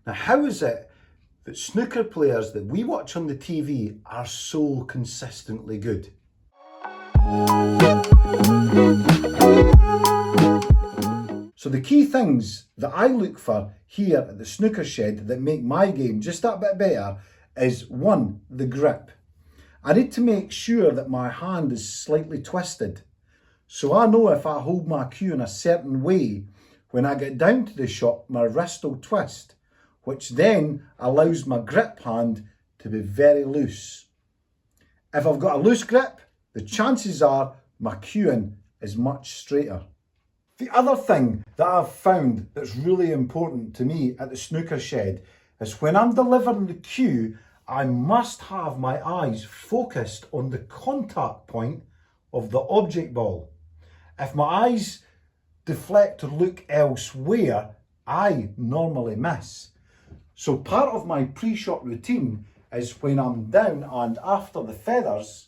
Now, how is it that snooker players that we watch on the TV are so consistently good? So the key things that I look for here at the snooker shed that make my game just that bit better is one, the grip. I need to make sure that my hand is slightly twisted. So I know if I hold my cue in a certain way, when I get down to the shot, my wrist will twist, which then allows my grip hand to be very loose. If I've got a loose grip, the chances are my cueing is much straighter. The other thing that I've found that's really important to me at the snooker shed is when I'm delivering the cue, I must have my eyes focused on the contact point of the object ball. If my eyes deflect or look elsewhere, I normally miss. So part of my pre-shot routine is when I'm down and after the feathers,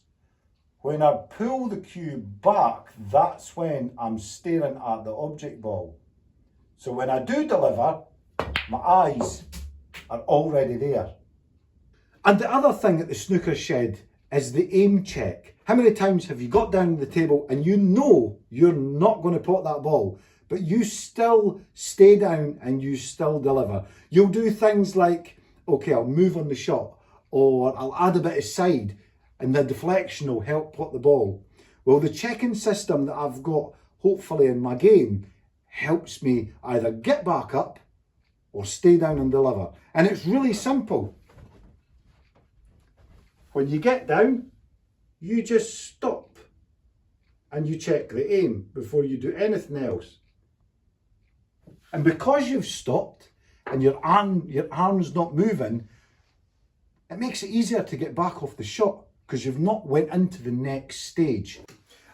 when I pull the cue back, that's when I'm staring at the object ball. So when I do deliver, my eyes are already there. And the other thing at the snooker shed is the aim check. How many times have you got down the table and you know you're not going to pot that ball, but you still stay down and you still deliver? You'll do things like, okay, I'll move on the shot, or I'll add a bit of side, and the deflection will help pot the ball. Well, the checking system that I've got, hopefully in my game, helps me either get back up or stay down and deliver. And it's really simple. When you get down, you just stop and you check the aim before you do anything else. And because you've stopped and your arm's not moving, it makes it easier to get back off the shot because you've not went into the next stage.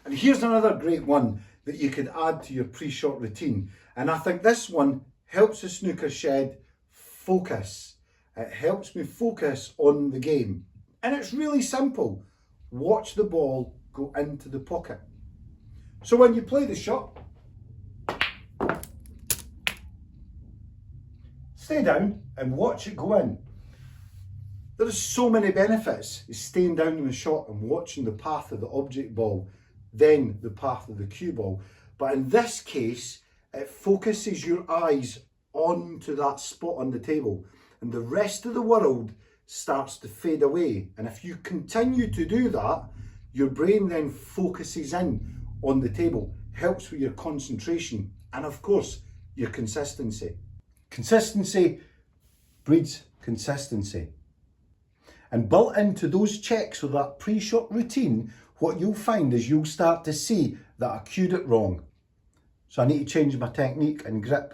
And here's another great one that you can add to your pre-shot routine. And I think this one helps the snooker shed focus. It helps me focus on the game. And it's really simple. Watch the ball go into the pocket. So when you play the shot, stay down and watch it go in. There are so many benefits of staying down in the shot and watching the path of the object ball, then the path of the cue ball. But in this case, it focuses your eyes onto that spot on the table, and the rest of the world starts to fade away. And if you continue to do that, your brain then focuses in on the table, helps with your concentration, and of course, your consistency. Consistency breeds consistency. And built into those checks of that pre-shot routine, what you'll find is you'll start to see that I cued it wrong. So I need to change my technique and grip.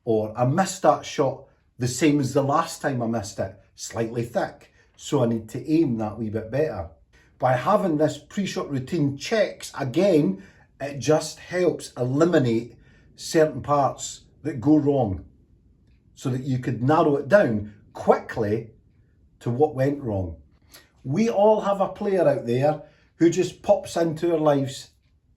Or I missed that shot the same as the last time I missed it, slightly thick. So I need to aim that wee bit better. By having this pre-shot routine checks, again, it just helps eliminate certain parts that go wrong so that you could narrow it down quickly to what went wrong. We all have a player out there who just pops into our lives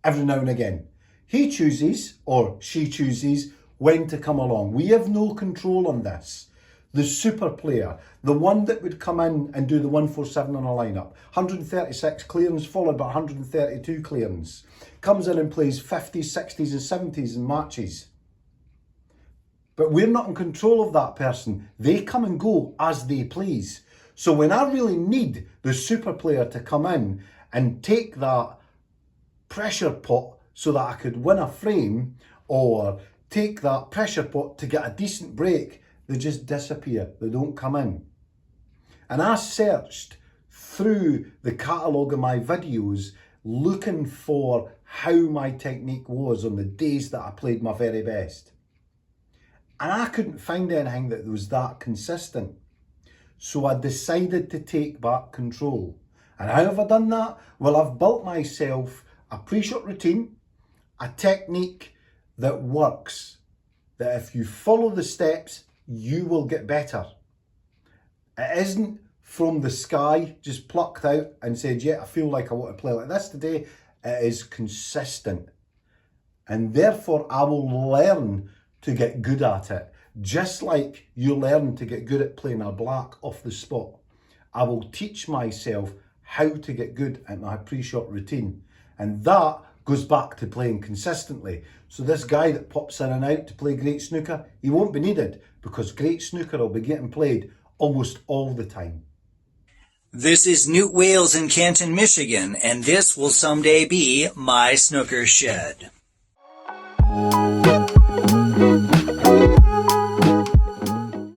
every now and again. He chooses, or she chooses, when to come along. We have no control on this. The super player, the one that would come in and do the 147 on a lineup, 136 clearance followed by 132 clearance, comes in and plays 50s, 60s and 70s in matches. But we're not in control of that person. They come and go as they please. So when I really need the super player to come in and take that pressure pot so that I could win a frame, or take that pressure pot to get a decent break, they just disappear. They don't come in. And I searched through the catalogue of my videos looking for how my technique was on the days that I played my very best. And I couldn't find anything that was that consistent. So I decided to take back control. And how have I done that? Well, I've built myself a pre-shot routine, a technique that works, that if you follow the steps, you will get better. It isn't from the sky, just plucked out and said, yeah, I feel like I want to play like this today. It is consistent. And therefore, I will learn to get good at it Just like you learn to get good at playing a black off the spot, I will teach myself how to get good at my pre-shot routine. And that goes back to playing consistently. So this guy that pops in and out to play great snooker, he won't be needed because great snooker will be getting played almost all the time. This is Newt Wales in Canton, Michigan, and this will someday be my snooker shed.